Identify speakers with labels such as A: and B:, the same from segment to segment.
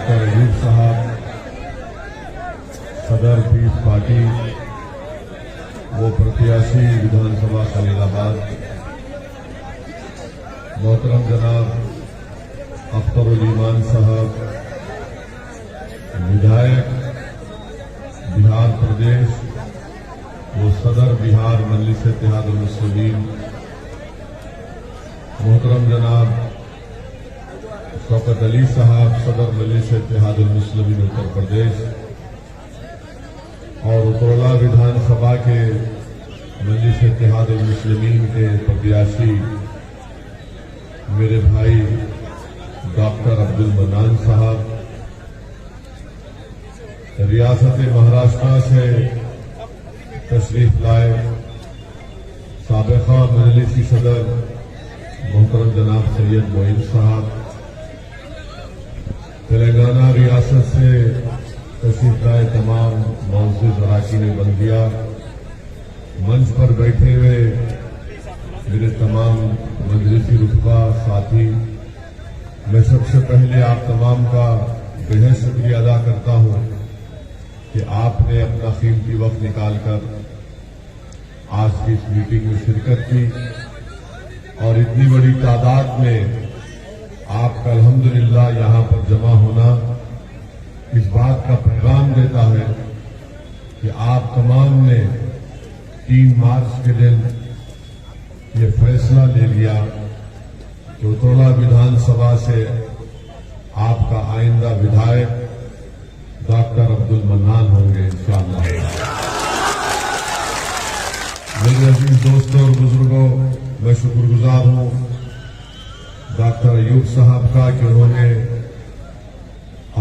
A: Doctor Ayub साहब, सदर piece party, वो प्रत्याशी विधानसभा खलीलाबाद, मोहतरम जनाब अख्तरुल ईमान साहब, विधायक बिहार प्रदेश, वो सदर बिहार मजलिस इत्तेहादुल मुस्लिमीन, मोहतरम जनाब शौकत अली साहब, सदर मजलिस इत्तेहादुल मुस्लिमीन उत्तर प्रदेश, और उत्तरला विधानसभा के मजलिस इत्तेहादुल मुस्लिमीन के प्रत्याशी मेरे भाई डॉक्टर अब्दुल मन्नान साहब, रियासत महाराष्ट्र से तशरीफ लाए साबिका मजलिसी सदर मोहतरम जनाब सैयद मोइन साहब, तेलंगाना रियासत से तशरीफ लाए तमाम मौजूद अरकान बल्दिया, मंच पर बैठे हुए मेरे तमाम मजलिसी रुतबा साथी, मैं सबसे पहले आप तमाम का बेहद शुक्रिया अदा करता हूं कि आपने अपना कीमती वक्त निकालकर आज की इस मीटिंग में शिरकत की और इतनी बड़ी तादाद में आपका अल्हम्दुलिल्लाह यहां पर जमा होना इस बात का पैगाम देता है कि आप तमाम ने 3 मार्च के दिन ये फैसला ले लिया कि उत्तरला विधानसभा से आपका आइंदा विधायक डॉक्टर अब्दुल मन्नान होंगे इंशाअल्लाह। मेरे अजीज दोस्तों और बुजुर्गों, मैं शुक्रगुजार हूं डॉक्टर अयूब साहब का कि उन्होंने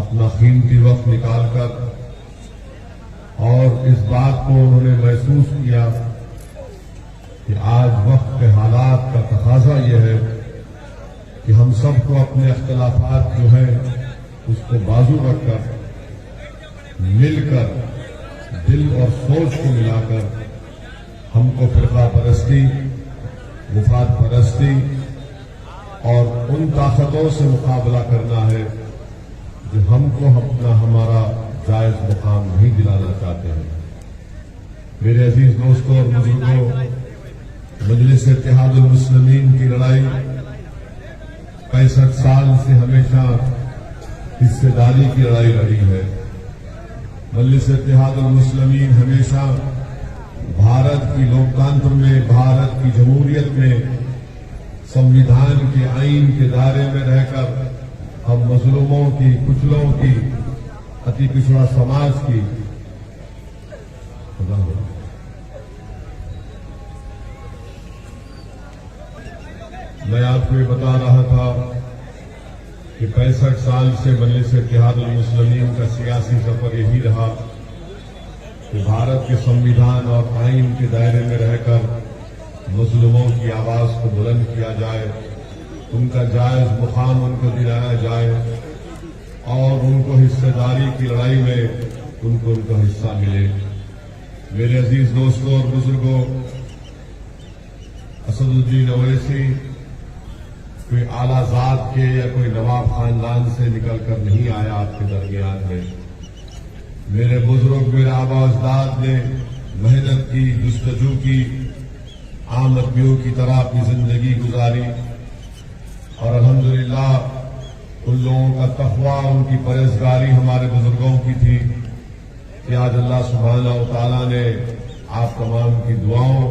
A: अपना कीमती वक्त निकालकर और इस बात को उन्होंने महसूस किया कि आज वक्त के हालात का तकाजा यह है कि हम सबको अपने अख्तिलाफात जो है उसको बाजू रखकर मिलकर दिल और सोच को मिलाकर हमको फिरका परस्ती, मुफाद परस्ती और उन ताकतों से मुकाबला करना है जो हमको अपना हमारा जायज मुकाम नहीं दिलाना चाहते हैं। मेरे अजीज दोस्तों और बुजुर्गों, मजलिस इत्तेहादुल मुस्लिमीन की लड़ाई 65 साल से हमेशा हिस्सेदारी की लड़ाई लड़ी है। मजलिस इत्तेहादुल मुस्लिमीन हमेशा भारत की लोकतंत्र में, भारत की जमहूरियत में संविधान के आईन के दायरे में रहकर हम मजलूमों की, कुचलों की, अति पिछड़ा समाज की मैं आपको ये बता रहा था कि 65 साल से मजलिस इत्तेहादुल मुस्लिमीन का सियासी सफर यही रहा कि भारत के संविधान और आईन के दायरे में रहकर मुस्लिमों की आवाज को बुलंद किया जाए, उनका जायज मुकाम उनको दिलाया जाए और उनको हिस्सेदारी की लड़ाई में उनको उनका हिस्सा मिले। मेरे अजीज दोस्तों और बुजुर्गों, असदुद्दीन ओवैसी कोई आलाजाद के या कोई नवाब खानदान से निकलकर नहीं आया आपके दरमियान में। मेरे बुजुर्ग, मेरे आबा अजदाद ने मेहनत की, जुस्तजू की, आम आदमियों की तरह अपनी जिंदगी गुजारी और अल्हम्दुलिल्लाह उन लोगों का तकवा, उनकी परहेजगारी हमारे बुजुर्गों की थी कि आज अल्लाह सुब्हानहू व तआला ने आप तमाम की दुआओं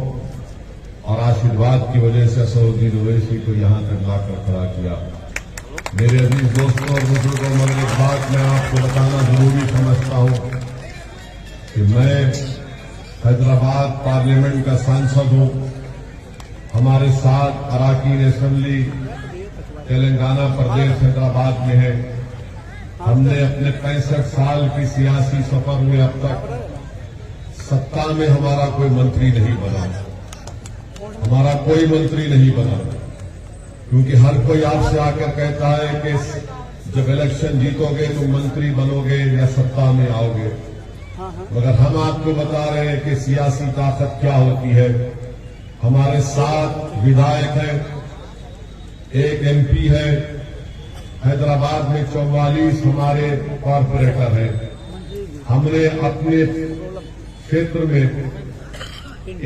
A: और आशीर्वाद की वजह से असदुद्दीन ओवैसी को यहां तक लाकर खड़ा किया। मेरे अजीज दोस्तों और बुजुर्गों, मगर एक बात मैं आपको बताना जरूरी समझता हूं कि मैं हैदराबाद पार्लियामेंट का सांसद हूं। हमारे 7 अरकान असेंबली तेलंगाना प्रदेश हैदराबाद में है। हमने अपने 65 साल की सियासी सफर में अब तक सत्ता में हमारा कोई मंत्री नहीं बना, हमारा कोई मंत्री नहीं बना, क्योंकि हर कोई आपसे आकर कहता है कि जब इलेक्शन जीतोगे तो मंत्री बनोगे या सत्ता में आओगे, मगर हम आपको बता रहे हैं कि सियासी ताकत क्या होती है। हमारे 7 विधायक हैं, 1 MP है, हैदराबाद में 44 हमारे कॉरपोरेटर हैं। हमने अपने क्षेत्र में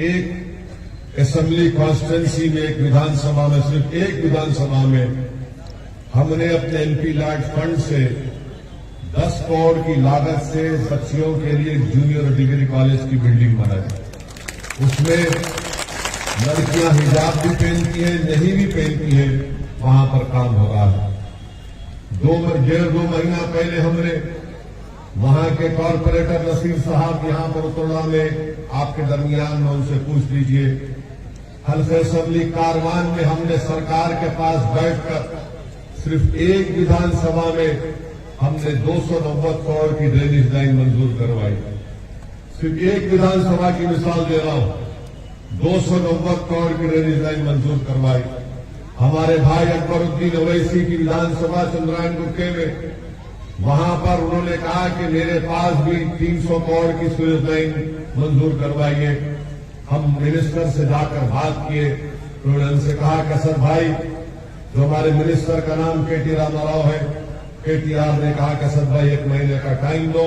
A: एक असेंबली कॉन्स्टिट्यूंसी में, एक विधानसभा में, सिर्फ एक विधानसभा में हमने अपने एमपी लैंड फंड से 10 करोड़ की लागत से बच्चियों के लिए जूनियर डिग्री कॉलेज की बिल्डिंग बनाई। उसमें लड़कियां हिजाब भी पहनती हैं, नहीं भी पहनती हैं, वहां पर काम हो रहा है। 1.5-2 महीना पहले हमने वहां के कॉरपोरेटर नसीर साहब यहां पर उतरना में आपके दरमियान में उनसे पूछ लीजिए। हल्के असेंबली कारवान में हमने सरकार के पास बैठकर सिर्फ एक विधानसभा में हमने 290 करोड़ की ड्रेनेज लाइन मंजूर करवाई। सिर्फ एक विधानसभा की मिसाल दे रहा हूं, 290 करोड़ की ड्रेनेज लाइन मंजूर करवाई। हमारे भाई अकबरुद्दीन ओवैसी की विधानसभा चंद्रायन गुट्टे में, वहां पर उन्होंने कहा कि मेरे पास भी 300 करोड़ की सीवेज लाइन मंजूर करवाइए। हम मिनिस्टर से जाकर बात किए, उन्होंने उनसे कहा कि असद भाई, जो हमारे मिनिस्टर का नाम केटी रामाराव है, केटीआर ने कहा कि असद भाई 1 महीने का टाइम दो,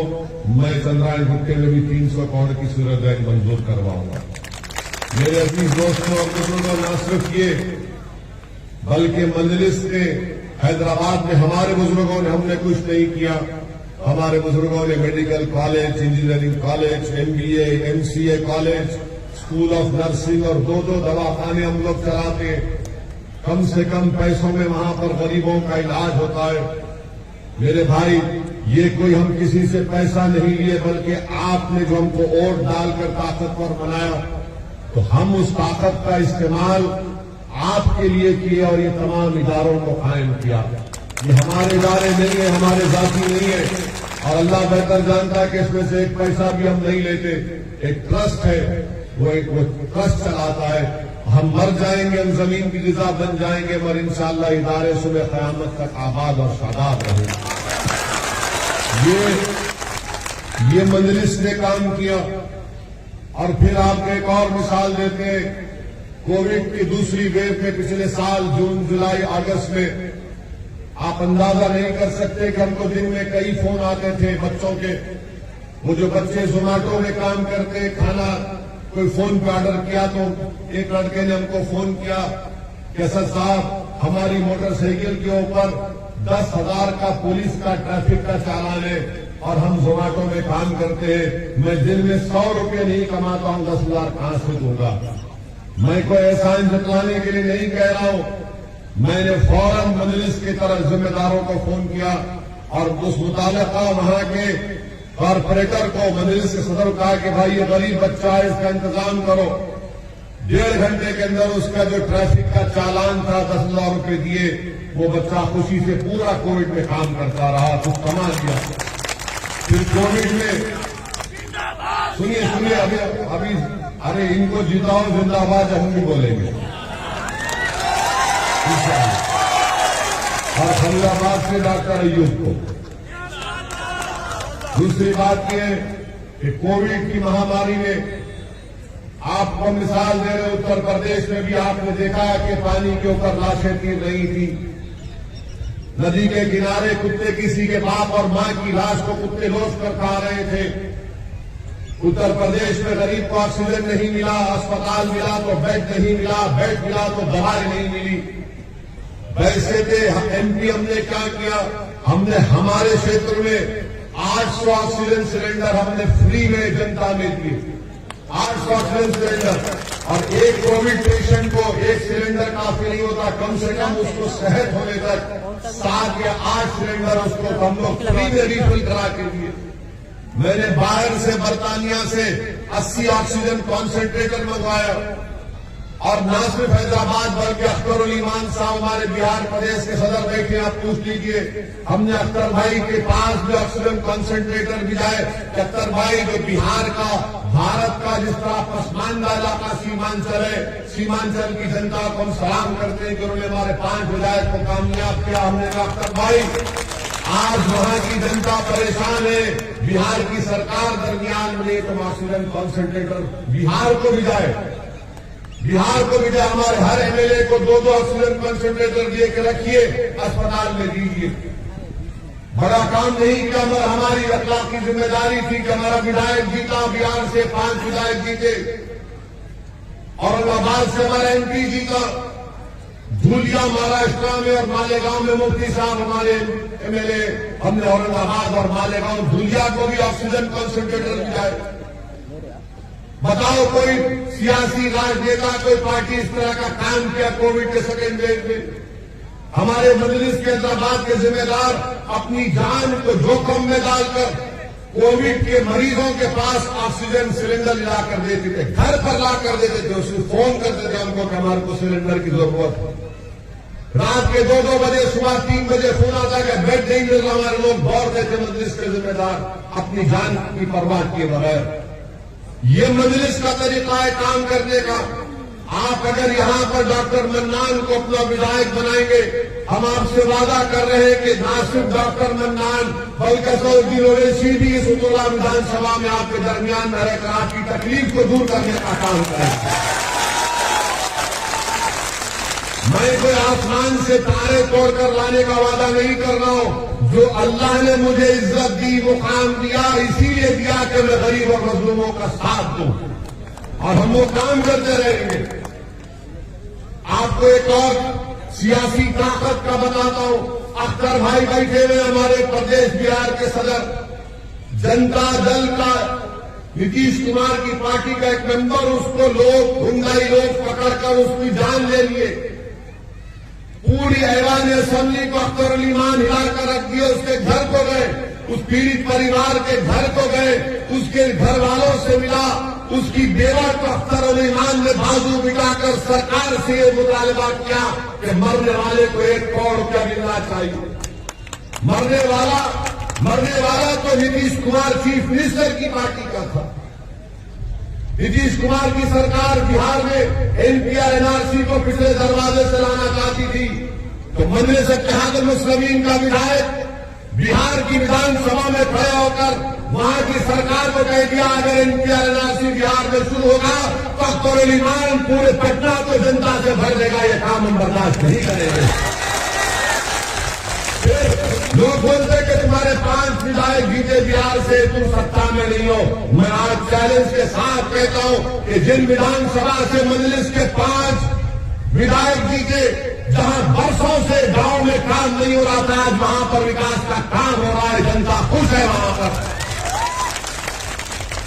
A: मैं चंद्रायन गुट्टे में भी 300 करोड़ की सीवेज लाइन मंजूर करवाऊंगा। मेरे अजीज दोस्तों और बुजुर्गों, न सिर्फ ये बल्कि मजलिस ने हैदराबाद में हमारे बुजुर्गों ने, हमने कुछ नहीं किया, हमारे बुजुर्गों ने medical college, engineering college, MBA, MCA college, school of nursing और 2-2 दवाखाने हम लोग चलाते हैं। कम से कम पैसों में वहां पर गरीबों का इलाज होता है। मेरे भाई, ये कोई हम किसी से पैसा नहीं लिए, बल्कि आपने जो हमको वोट डालकर ताकतवर बनाया, तो हम उस ताकत का इस्तेमाल आपके लिए किए और ये तमाम इदारों को कायम किया। ये हमारे इदारे नहीं है, हमारे जाति नहीं है, और अल्लाह बेहतर जानता है कि इसमें से एक पैसा भी हम नहीं लेते। एक ट्रस्ट है, वो एक ट्रस्ट चलाता है। हम मर जाएंगे, हम जमीन की गिजा बन जाएंगे, मगर इंशाअल्लाह इदारे सुबह क़यामत तक आबाद और शादाब रहेंगे। ये मजलिस ने काम किया। और फिर आपको एक और मिसाल देते हैं, कोविड की दूसरी वेव में पिछले साल जून, जुलाई, अगस्त में आप अंदाजा नहीं कर सकते कि हमको दिन में कई फोन आते थे बच्चों के। वो जो बच्चे जोमेटो में काम करते, खाना कोई फोन पे ऑर्डर किया, तो एक लड़के ने हमको फोन किया कि सर साहब, हमारी मोटरसाइकिल के ऊपर 10,000 का पुलिस का ट्रैफिक का चालान है और हम जोमेटो में काम करते हैं। मैं दिन में 100 रुपये नहीं कमाता हूं, 10,000 कहां से दूंगा। मैं कोई एहसान जतलाने के लिए नहीं कह रहा हूं। मैंने फौरन मजलिस की तरफ जिम्मेदारों को फोन किया और उस मुतालिका वहां के कॉरपोरेटर को, मजलिस के सदर को कहा कि भाई ये गरीब बच्चा है, इसका इंतजाम करो। 1.5 घंटे के अंदर उसका जो ट्रैफिक का चालान था 10,000 रुपये दिए। वो बच्चा खुशी से पूरा कोविड में काम करता रहा, कुछ कमा दिया। फिर कोविड में सुनिए अभी अरे इनको जिताओ जिंदाबाद हम भी बोलेंगे। और फरीदाबाद से डॉक्टर अय्यूब को। दूसरी बात यह कि कोविड की महामारी में आपको मिसाल दे रहे, उत्तर प्रदेश में भी आपने देखा कि पानी के ऊपर लाशें गिर रही थी। नदी के किनारे कुत्ते किसी के बाप और मां की लाश को कुत्ते लोच कर खा रहे थे। उत्तर प्रदेश में गरीब को ऑक्सीजन नहीं मिला, अस्पताल मिला तो बेड नहीं मिला, बेड मिला तो दवाई नहीं मिली। वैसे थे एमपी, हमने क्या किया, हमने हमारे क्षेत्र में 800 ऑक्सीजन सिलेंडर हमने फ्री में जनता में दिए। 800 ऑक्सीजन सिलेंडर, और एक कोविड पेशेंट को एक सिलेंडर काफी नहीं होता, कम से कम उसको सेहत होने तक 7 या 8 सिलेंडर उसको हम लोग फ्री में रिफिल करा के दिए। मैंने बाहर से, बर्तानिया से 80 ऑक्सीजन कॉन्सेंट्रेटर मंगवाया। और न सिर्फ हैदराबाद बल्कि अख्तरुल ईमान साहब हमारे बिहार प्रदेश के सदर बैठे, आप पूछ लीजिए। हमने अख्तर भाई के पास भी ऑक्सीजन कॉन्सेंट्रेटर भिजाए। अख्तर भाई जो बिहार का, भारत का जिस तरह पसमानदा इलाका सीमांचल है, सीमांचल की जनता को हम सलाम करते हैं कि उन्होंने हमारे 5 विधायक को कामयाब किया। हमने कहा अख्तर भाई, आज वहां की जनता परेशान है, बिहार की सरकार दरमियान में, तो ऑक्सीजन कॉन्सेंट्रेटर बिहार को भिजाए। बिहार को भी हमारे हर एमएलए को 2-2 ऑक्सीजन कंसंट्रेटर दे के रखिए, अस्पताल में दीजिए। बड़ा काम नहीं किया, मगर हमारी अखलाकी जिम्मेदारी थी कि हमारा विधायक जीता, बिहार से 5 विधायक जीते, औरंगाबाद से हमारा एमपी जीता, धूलिया महाराष्ट्र में और मालेगांव में मुफ्ती साहब हमारे एमएलए, हमने औरंगाबाद और मालेगांव धूलिया को भी ऑक्सीजन कंसंट्रेटर दिया। बताओ कोई सियासी राजनेता, कोई पार्टी इस तरह का काम किया कोविड के सेकेंड वेव में? हमारे मजलिस के हैदराबाद के जिम्मेदार अपनी जान को जोखिम में डालकर कोविड के मरीजों के पास ऑक्सीजन सिलेंडर ला कर देते थे, घर पर ला कर देते थे, उसको फोन करते थे हमको कि हमारे को सिलेंडर की जरूरत है। रात के 2-2 बजे, सुबह 3 बजे फोन आता कि बेड नहीं मिल रहा, हमारे लोग दौड़ते थे मजलिस के जिम्मेदार अपनी जान की परवाह किए बगैर। ये मजलिस का तरीका है काम करने का। आप अगर यहां पर डॉक्टर मन्नान को अपना विधायक बनाएंगे, हम आपसे वादा कर रहे हैं कि ना सिर्फ डॉक्टर मन्नान बल्कि सऊदी ओवैसी भी इस उतला विधानसभा में आपके दरमियान में रहकर आपकी तकलीफ को दूर करने का काम करेंगे। मैं कोई आसमान से तारे तोड़कर लाने का वादा नहीं कर रहा हूं। जो अल्लाह ने मुझे इज्जत दी, मुकाम दिया, इसीलिए दिया कि मैं गरीब और मजलूमों का साथ दूं, और हम वो काम करते रहेंगे। आपको एक और सियासी ताकत का बताता हूं। अख्तर भाई बैठे हुए हमारे प्रदेश बिहार के सदर, जनता दल का नीतीश कुमार की पार्टी का एक मेंबर, उसको लोग गुंडाई लोग पकड़कर उसकी जान ले लिए। पूरी ऐवान असेंबली को अख्तर अली मान हिलाकर रख दिया, उसके घर को गए, उस पीड़ित परिवार के घर को गए, उसके घर वालों से मिला, उसकी बेवा को अख्तर अली मान ने बाजू बिठाकर सरकार से ये मुतालबा किया कि मरने वाले को 1 करोड़ रुपया मिलना चाहिए। मरने वाला तो नीतीश कुमार चीफ मिनिस्टर की पार्टी का था। नीतीश कुमार की सरकार बिहार में एनपीआर एनआरसी को पिछले दरवाजे से लाना चाहती थी, तो मजलिस इत्तेहादुल मुस्लिमीन का विधायक बिहार की विधानसभा में खड़े होकर वहां की सरकार को कह दिया अगर एनपीआर एनआरसी बिहार में शुरू होगा तो अख्तर अली मान पूरे पटना को जनता से भर देगा, ये काम हम बर्दाश्त नहीं करेंगे। लोग बोलते कि तुम्हारे 5 विधायक जीते बिहार से, तुम सत्ता में नहीं हो। मैं आज चैलेंज के साथ कहता हूं कि जिन विधानसभा से मजलिस के 5 विधायक जीते, जहां वर्षों से गांव में काम नहीं हो रहा था, आज वहां पर विकास का काम हो रहा है, जनता खुश है वहां पर।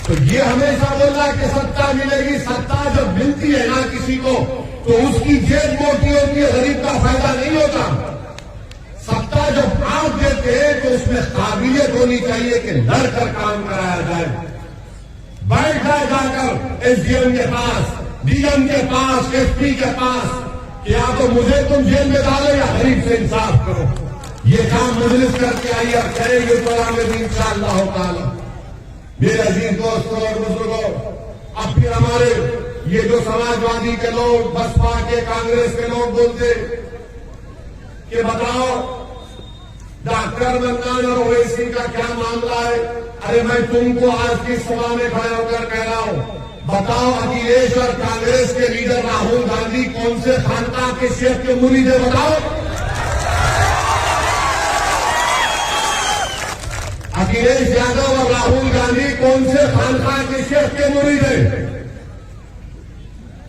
A: तो ये हमेशा बोल रहा है कि सत्ता मिलेगी। सत्ता जब मिलती है ना किसी को, तो उसकी जेब मोटी होती है, गरीब का फायदा नहीं होता। सत्ता जब आप देते हैं तो उसमें काबिलियत होनी चाहिए कि लड़कर काम कराया जाए। बैठ जाए जाकर एसडीएम के पास, डीएम के पास, एसपी के पास, कि या तो मुझे तुम जेल में डालो या गरीब से इंसाफ करो। ये काम मजलिस करके आई और करेंगे तो में भी इंशाअल्लाह ताला। मेरे अजीज दोस्तों और बुजुर्गों, अब फिर हमारे ये जो समाजवादी के लोग, बसपा के, कांग्रेस के लोग बोलते कि बताओ डॉक्टर मन्नान और ओवैसी का क्या मामला है। अरे मैं तुमको आज की सभा में खड़े होकर कह रहा हूं, बताओ अखिलेश और कांग्रेस के लीडर राहुल गांधी कौन से खानका के शेख के मुरीद है? बताओ। अखिलेश यादव और राहुल गांधी कौन से खानका के शेख के मुरीद है?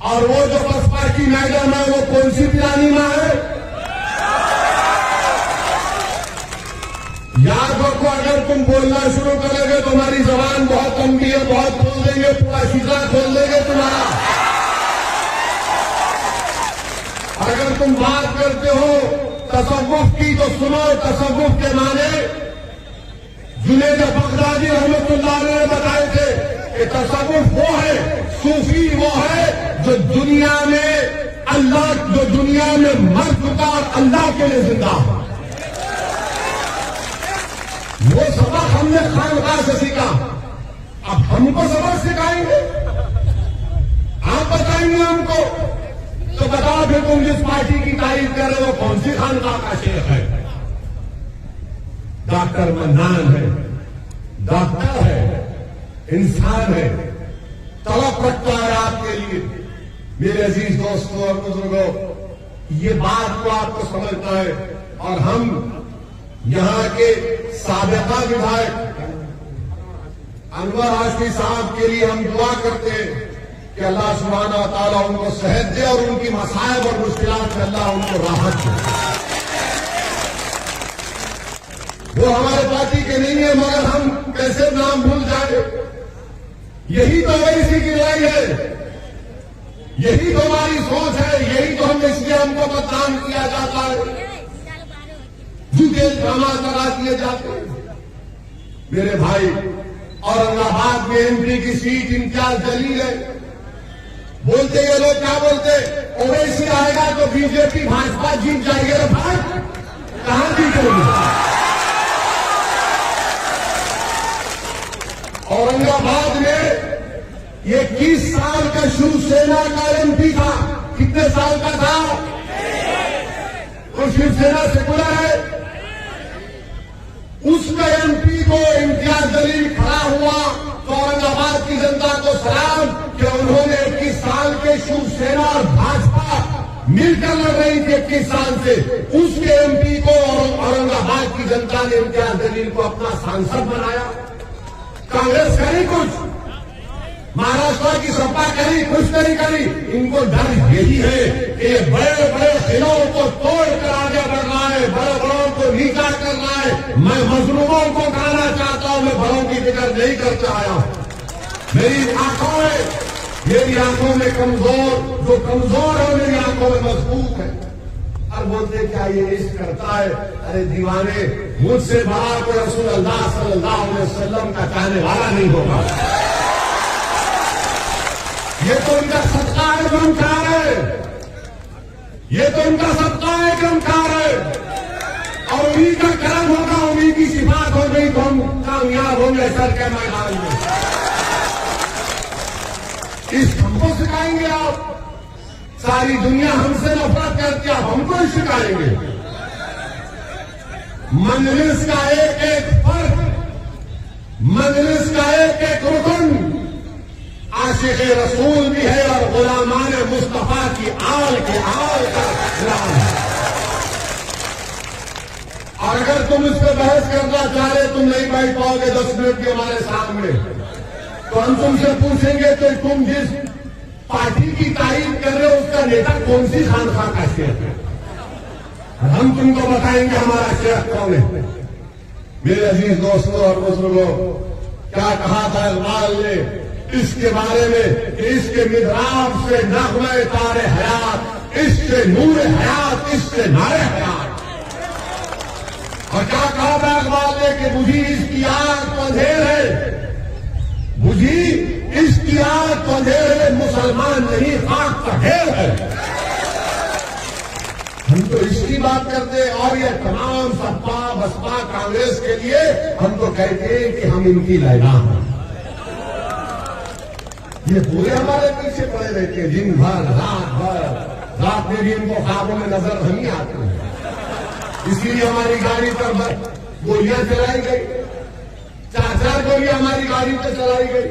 A: और वो जो बसपा की मैडम है वो कौन सी पिलानी मां है? याद रखो, अगर तुम बोलना शुरू करोगे तुम्हारी जबान बहुत लंबी है, बहुत बोल देंगे, पूरा शीशा खोल देंगे तुम्हारा। अगर तुम बात करते हो तसव्वुफ की तो सुनो। तसव्वुफ के माने जुनैद बगदादी रहमतुल्लाह ने बताए थे कि तसव्वुफ वो है, सूफी वो है जो दुनिया में मर चुका और अल्लाह के लिए जिंदा हो। वो सबक हमने खानकाह से सीखा, अब हमको सबक सिखाएंगे, आप बताएंगे हमको। तो बताओ फिर तुम जिस पार्टी की तारीफ कर रहे हो कौन सी खानकाह का शेख है? डॉक्टर मन्नान है, डॉक्टर है, इंसान है, तड़प रखता है आपके लिए। मेरे अजीज दोस्तों और बुजुर्गों, ये बात को आपको समझना है। और हम यहां के साबिका विधायक अनवर हाशमी साहब के लिए हम दुआ करते हैं कि अल्लाह सुब्हानहू व तआला उनको सेहत दे और उनकी मसाइब और मुश्किलात में अल्लाह उनको राहत दे। वो हमारे पार्टी के नहीं है, मगर हम कैसे नाम भूल जाए। यही तो ओवैसी की लड़ाई है, यही तो हमारी सोच है, यही तो हम इसलिए हमको मतदान किया जाता है, झूठे ड्रामा करा दिए जाते हैं। मेरे भाई, औरंगाबाद में एमपी की सीट इम्तियाज जलील है। बोलते ये लोग क्या बोलते, ओवैसी आएगा तो बीजेपी भाजपा जीत जाएगी। अरे भाई, कहां जीतेगी? औरंगाबाद में 21 साल का शिवसेना का एमपी था। कितने साल का था? वो शिवसेना सेकुलर है। उसका एमपी को इम्तियाज जलील खड़ा हुआ तो औरंगाबाद की जनता को सलाम कि उन्होंने 21 साल के शिवसेना और भाजपा मिलकर लड़ रही थी 21 साल से। उसके एमपी को औरंगाबाद की जनता ने इम्तियाज जलील को अपना सांसद बनाया। कांग्रेस करी कुछ, महाराष्ट्र की सपा करी कुछ नहीं करी। इनको डर यही है कि ये बड़े बड़े किलों को तोड़कर आगे बढ़ रहा है, बड़े बड़ों को नीचा कर रहा है। मैं मजलूमों को कहना चाहता हूं, मैं बड़ों की फिक्र नहीं करता आया। मेरी आंखों में कमजोर, जो कमजोर है मेरी आंखों में मजबूत है। और बोलते क्या ये इश्क करता है? अरे दीवाने, मुझसे बड़ा कोई रसूल अल्लाह सल्लल्लाहु अलैहि वसल्लम का चाहने वाला नहीं होगा। ये तो उनका सत्ता है, क्रमकार है। ये तो उनका सत्ता है, क्रमकार है। और उन्हीं का कर्म होगा, उन्हीं की सिफात हो गई तो हम कामयाब होंगे सर के मैदान में। इस हमको सिखाएंगे आप? सारी दुनिया हमसे नफरत करती है, हमको ही सिखाएंगे। मजलिस का एक एक फर्क, मजलिस का एक एक रुकन आशिक रसूल भी है और गुलामान मुस्तफा की आल के आल का गुलाम है। और अगर तुम इस पर बहस करना चाह रहे, तुम नहीं बैठ पाओगे 10 मिनट के हमारे सामने, तो हम तुमसे पूछेंगे तो तुम जिस पार्टी की तारीफ कर रहे हो उसका नेता कौन सी खानखा का शेख है? हम तुमको बताएंगे हमारा शेख कौन है। मेरे अजीज दोस्तों और बुजुर्गों, क्या कहा था इकबाल ने इसके बारे में कि इसके मिदराब से नग़्मे तारे हयात, इससे नूर हयात, इससे नारे हयात। और क्या कहा था इकबाल ने कि बुझी इसकी आग तो अंधेर है, बुझी इसकी आग तो अंधेर है, मुसलमान नहीं खाक का ढेर है। हम तो इसकी बात करते और ये तमाम सपा बसपा कांग्रेस के लिए हम तो कहते हैं कि हम इनकी लैला हैं। ये पूरे हमारे पीछे पड़े रहते हैं दिन भर रात भर। रात में भी इनको ख्वाबों में नजर नहीं आते हैं। इसलिए हमारी गाड़ी पर गोलियां चलाई गई, 4-4 गोलियां हमारी गाड़ी पर चलाई गई।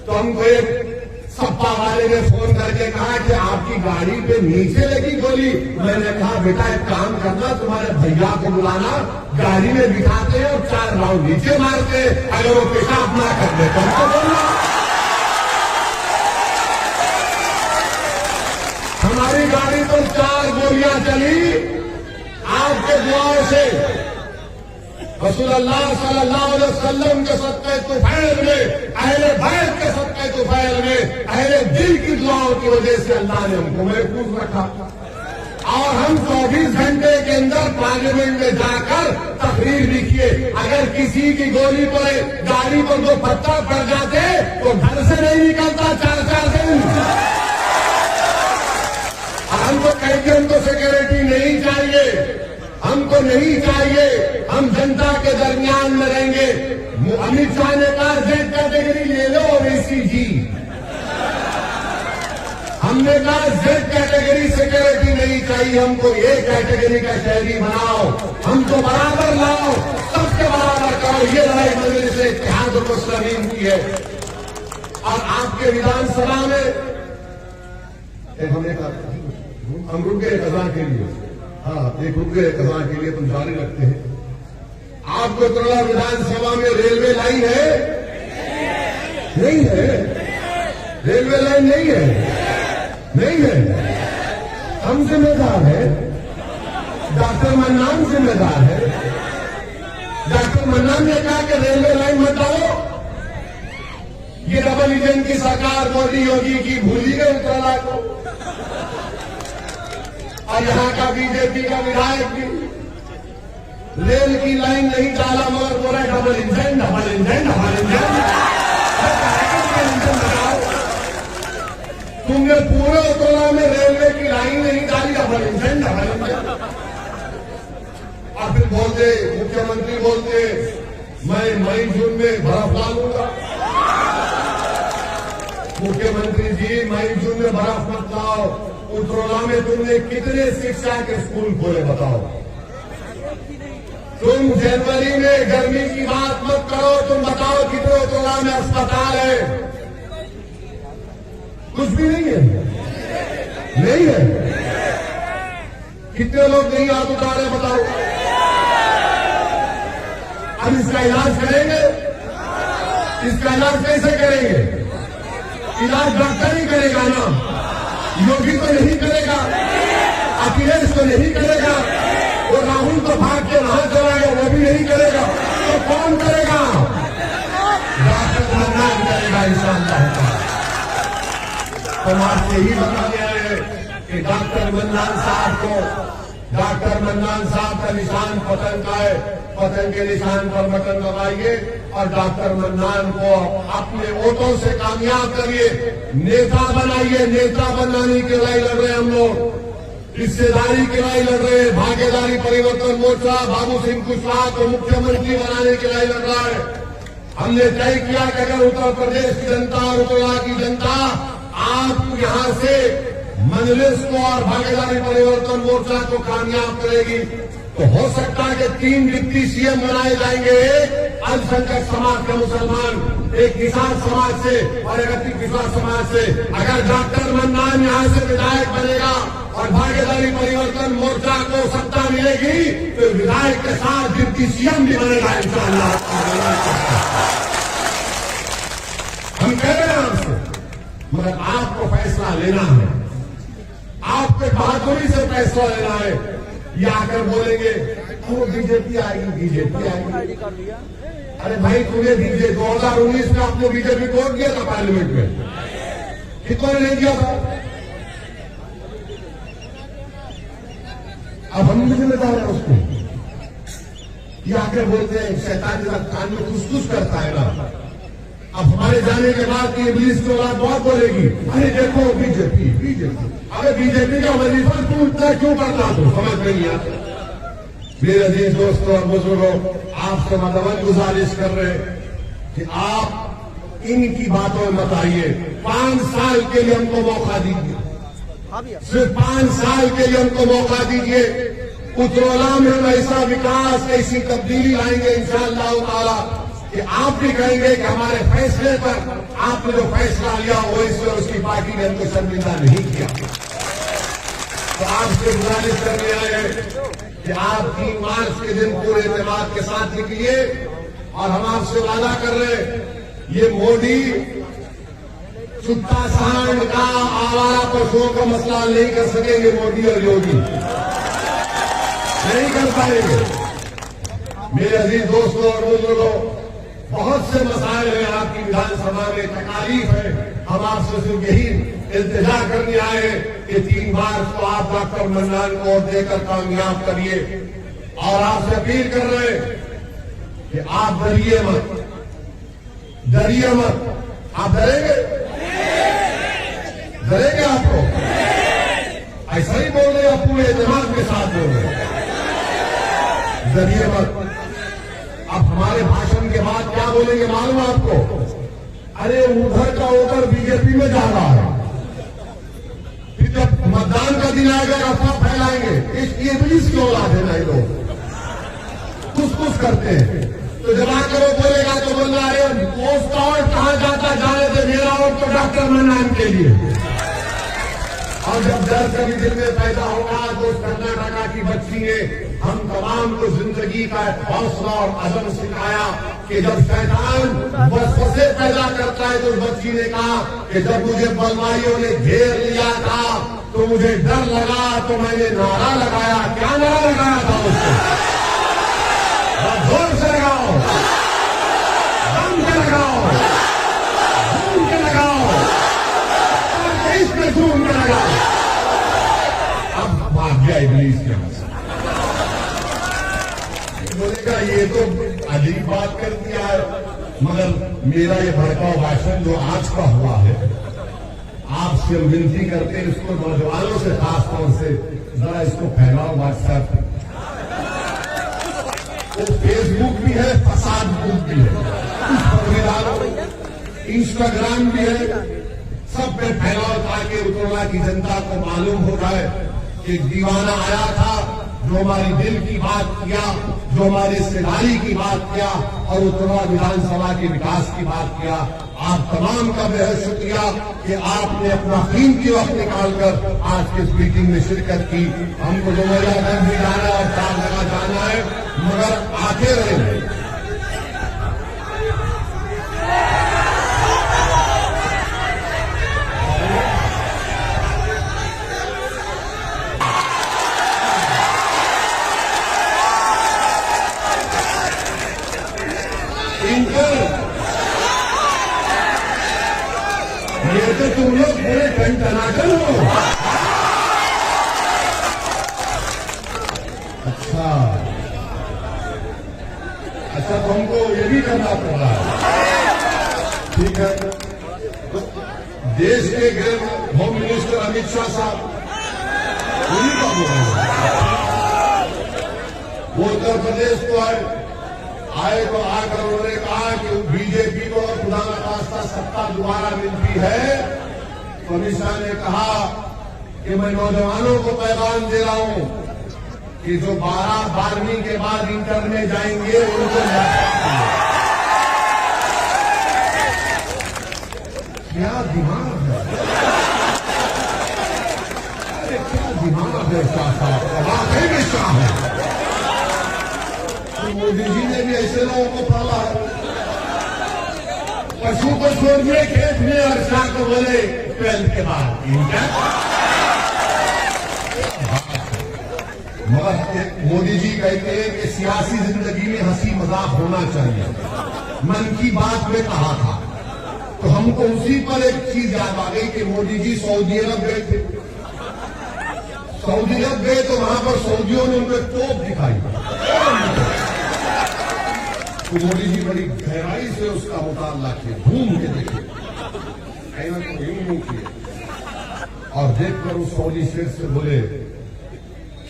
A: तो हमको एक सपा वाले ने फोन करके कहा कि आपकी गाड़ी पे नीचे लगी गोली। मैंने कहा बेटा एक काम करना, तुम्हारे भैया को बुलाना, गाड़ी में बिठाते हैं और 4 राउंड नीचे मारते हैं, अगर वो पेशाब ना कर दे तो हमको बोलना। हमारी गाड़ी पर 4 गोलियां चली आपके दुआओं से। रसूलुल्लाह सल्लल्लाहु अलैहि वसल्लम के सदक़े तुफैल में, अहले बैत के सदक़े तुफैल में, अहले दिल की दुआओं की वजह से अल्लाह ने हमको महफूज रखा। और हम 24 घंटे के अंदर पार्लियामेंट में जाकर तकरीर भी किए। अगर किसी की गोली पर गाड़ी पर 2 पत्थर पड़ जाते तो घर से नहीं निकलता 4-4 दिन। हमको कहते हमको सिक्योरिटी नहीं चाहिए, हमको नहीं चाहिए, हम जनता के दरमियान में रहेंगे। अमित शाह ने कहा जेड कैटेगरी ले लो ओवैसी जी। हमने कहा जेड कैटेगरी सिक्योरिटी नहीं चाहिए, हमको ए कैटेगरी का शहरी बनाओ, हमको बराबर लाओ, सबके बराबर करो। ये लड़ाई मजलिस इत्तेहादुल मुस्लिमीन की है। और आपके विधानसभा में हम रुक गए कज़ा के लिए। हाँ, एक रुक गए कज़ा के लिए, तुम जारी रखते हैं। आपको तुरला विधानसभा में रेलवे लाइन है? नहीं है, रेलवे लाइन नहीं है, नहीं है। हम जिम्मेदार है, डॉक्टर मन्नान जिम्मेदार है। डॉक्टर मन्नान ने कहा कि रेलवे लाइन मत डालो। ये डबल इंजन की सरकार मोदी योगी की भूल ही गई उत्तराला को, और यहां का बीजेपी का विधायक भी रेल की लाइन नहीं डाला, मगर बोला double engine double engine double engine. तुमने पूरे उत्तराला में रेलवे की लाइन नहीं डाली, डबल इंजन डबल इंजन। और फिर बोलते, मुख्यमंत्री बोलते, मैं मई जून में बर्फ डालूंगा। मुख्यमंत्री जी, मई जून में बर्फ मत लाओ। उत्तराला में तुमने कितने शिक्षा के स्कूल खोले बताओ? तुम जनवरी में गर्मी की बात मत करो, तुम बताओ कितने उत्तराला में अस्पताल है? कुछ भी नहीं है, नहीं है। कितने लोग नहीं हाथ उठारे बताओ? अब इसका इलाज करेंगे? इसका इलाज कैसे करेंगे? इलाज डॉक्टर ही करेगा ना, योगी तो नहीं करेगा, अखिलेश तो नहीं करेगा, और राहुल तो भाग के वहां चला गया, वो भी नहीं करेगा। तो कौन करेगा? डॉक्टर मन्नान करेगा इंशाअल्लाह। हम आपसे यही बता गया है कि डॉक्टर मन्नान साहब को, डॉक्टर मन्नान साहब का निशान पतंग का है, पतंग के निशान पर बटन दबाइए और डॉक्टर मन्नान को अपने वोटों से कामयाब करिए, नेता बनाइए। नेता बनाने की लड़ाई लड़ रहे हैं हम लोग, हिस्सेदारी की लड़ाई लड़ रहे हैं। भागीदारी परिवर्तन मोर्चा बाबू सिंह कुशवाहा को मुख्यमंत्री बनाने की लड़ाई लड़ रहा है। हमने तय किया कि अगर उत्तर प्रदेश की जनता और उत्तराला की जनता आप यहां से मजलिस को और भागीदारी परिवर्तन मोर्चा को कामयाब करेगी, तो हो सकता है कि 3 डिप्टी सीएम बनाए जाएंगे। एक अल्पसंख्यक समाज का मुसलमान, एक किसान समाज से और एक किसान समाज से। अगर डॉक्टर मन्नान यहां से विधायक बनेगा और भागीदारी परिवर्तन मोर्चा को सत्ता मिलेगी, तो विधायक के साथ डिप्टी सीएम भी बनेगा इंशाअल्लाह। हम कह रहे हैं आपसे, मगर आपको फैसला लेना है, आपको बहादुरी से फैसला लेना है। ये आकर बोलेंगे वो बीजेपी आएगी, बीजेपी आएगी। अरे भाई, तुम्हें बीजेपी 2019 में आपने बीजेपी को वोट दिया था पार्लियामेंट में, कितनों ने नहीं दिया था? अब हम भी जिम्मेदार है उसको। ये आकर बोलते हैं शैतान जब कान में खुश करता है ना, अब हमारे जाने के बाद ये इब्लीस की औलाद बहुत बोलेगी, अरे देखो बीजेपी बीजेपी। अरे बीजेपी का वजीफा तू इतना क्यों करता, तो समझ नहीं आता। मेरे अजीज दोस्तों और बुजुर्गों, आपसे मदद गुजारिश कर रहे कि आप इनकी बातों में मत आइए। 5 साल के लिए हमको मौका दीजिए, सिर्फ 5 साल के लिए हमको मौका दीजिए। उत्तराला में हम ऐसा विकास, ऐसी तब्दीली लाएंगे इंशाअल्लाह ताला कि आप भी कहेंगे कि हमारे फैसले पर आपने जो फैसला लिया वो इसमें उसकी पार्टी ने हमको शर्मिंदा नहीं किया। तो आपसे गुजारिश करने आए हैं कि आप 3 मार्च के दिन पूरे एतमाद के साथ निकलिए, और हम आपसे वादा कर रहे हैं, ये मोदी सुत्ता सांड का, आवारा पशुओं का मसला नहीं कर सकेंगे। मोदी और योगी नहीं कर पाएंगे। मेरे अजीज दोस्तों और बुजुर्गों, बहुत से मसाइल हैं आपकी विधानसभा में, तकलीफ है। हम आपसे सिर्फ यही इल्तिजा करने आए हैं कि 3 मार्च को आप डॉक्टर मन्नान को वोट देकर कामयाब करिए, और आपसे अपील कर रहे हैं कि आप डरिए मत, डरिए मत। आप डरेंगे? डरेंगे आपको? ऐसा ही बोल रहे हैं, पूरे एतमाद के साथ बोल रहे हैं, डरिए मत। अब हमारे भाषण के बाद क्या बोलेंगे मालूम आपको? अरे उधर का वोटर बीजेपी में जा रहा है, फिर जब मतदान का दिन आएगा अफवाह फैलाएंगे। इसकी इब्लीस की औलाद है ना ये लोग, कुछ करते हैं। तो जब आकर वो बोलेगा तो बोल रहा है पोस्ट और कहां जाता, जाने से मेरा वोट तो डॉक्टर मन्नान के लिए। और जब डर कभी दिल में पैदा होगा तो उस कर्नाटका की बच्ची ने हम तमाम को जिंदगी का एक हौसला और अज़म सिखाया कि जब शैतान वसवसे पैदा करता है तो उस बच्ची ने कहा कि जब मुझे बलवाइयों ने घेर लिया था तो मुझे डर लगा तो मैंने नारा लगाया। क्या नारा लगाया था उसको? जोर से लगाओ, दम के लगाओ, झूम के लगाओ, इसमें झूम के लगाओ। अब भाग गया इब्लीस के हाथ से। बोलेगा ये तो अजीब बात कर दिया है, मगर मेरा ये भड़काऊ भाषण जो आज का हुआ है, आपसे विनती करते हैं इसको नौजवानों से खास तौर से जरा इसको फैलाओ। व्हाट्सएप वो फेसबुक भी है, फसाद बुक भी है, उस पर भी डालो, इंस्टाग्राम भी है, सब पे फैलाओ ताकि उत्तरा की जनता को मालूम हो जाए कि दीवाना आया था जो हमारी दिल की बात किया, जो हमारी सिधारी की बात किया और उत्तरा विधानसभा के विकास की बात किया। आप तमाम का बेहद शुक्रिया कि आपने अपना कीमती वक्त निकालकर आज के इस मीटिंग में शिरकत की। हमको डुमरियागंज भी जाना है और 4 जगह जाना है, मगर आते रहेंगे। ये तो तुम लोग पूरे टनाटन हो। अच्छा तुमको ये भी करना पड़ रहा है, ठीक है। तो देश के गृह होम मिनिस्टर अमित शाह साहब उन्हीं का बोल रहे हैं, वो उत्तर प्रदेश को आए तो आकर उन्होंने कहा कि बीजेपी को खुदा न खास्ता सत्ता दोबारा मिलती है तो अमित शाह ने कहा कि मैं नौजवानों को पैगाम दे रहा हूं कि जो 12वीं के बाद इंटर में जाएंगे उनको क्या दिमाग है, अरे क्या दिमाग है शाह साहब, वाकई में शाह है। मोदी जी ने भी ऐसे लोगों को पाला है। पशु को छोड़िए खेत में और शाह को बोले 12th के बाद इंटर। मगर मोदी जी कहते हैं कि सियासी जिंदगी में हंसी मजाक होना चाहिए। मन की बात में कहा था तो हमको उसी पर एक चीज याद आ गई कि मोदी जी सऊदी अरब गए थे। सऊदी अरब गए तो वहां पर सऊदियों ने उनको तोप दिखाई तो मोदी जी बड़ी गहराई से उसका मुताला किए, घूम के देखे, कहना तो यूं किए और देखकर उस सऊदी शेर से बोले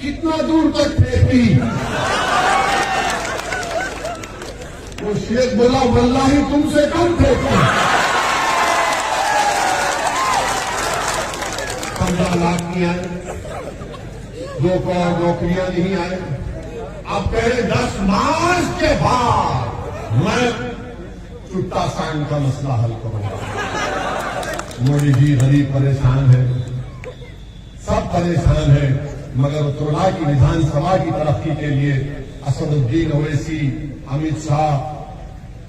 A: कितना दूर तक फेंकी। वो शेर बोला वल्लाही तुमसे कम फेंकी। 15 लाख नहीं आए, 2 करोड़ नौकरियां नहीं आए। अब कह रहे 10 मार्च के बाद मैं चुट्टा सांग का मसला हल करूंगा। मोदी जी गरीब परेशान है, सब परेशान है, मगर उत्तरा की विधानसभा की तरक्की के लिए असदुद्दीन ओवैसी, अमित शाह,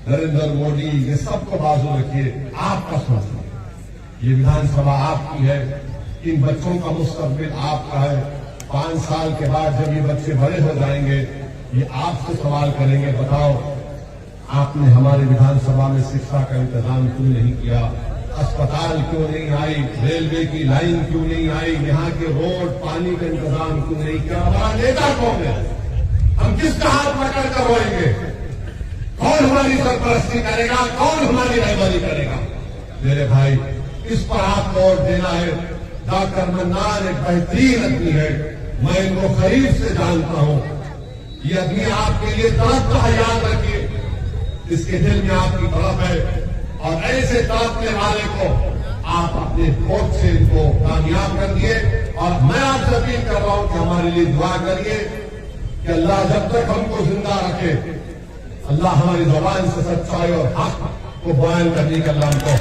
A: नरेंद्र मोदी, ये सबको बाजू रखिए। आपका फैसला, ये विधानसभा आपकी है, इन बच्चों का मुस्तकबिल आपका है। 5 साल के बाद जब ये बच्चे बड़े हो जाएंगे ये आपसे सवाल करेंगे, बताओ आपने हमारे विधानसभा में शिक्षा का इंतजाम क्यों नहीं किया, अस्पताल क्यों नहीं आई, रेलवे की लाइन क्यों नहीं आई, यहाँ के रोड पानी का इंतजाम क्यों नहीं किया। हमारा नेता कौन है, हम किसका हाथ पकड़ कर रोएंगे, कौन हमारी सरपरस्ती करेगा, कौन हमारी रहबरी करेगा। मेरे भाई इस पर आपको वोट देना है। डॉक्टर मन्नान एक बेहतरीन आदमी है, मैं इनको करीब से जानता हूं। ये आदमी आपके लिए तड़पता है, याद रखिए, इसके दिल में आपकी तड़प है और ऐसे तड़पने वाले को आप अपने वोट से इनको कामयाब कर दिए। और मैं आपसे अपील कर रहा हूं कि हमारे लिए दुआ करिए कि अल्लाह जब तक हमको जिंदा रखे, अल्लाह हमारी जुबान से सच्चाई और हक को बयान करने का अल्लाह हमको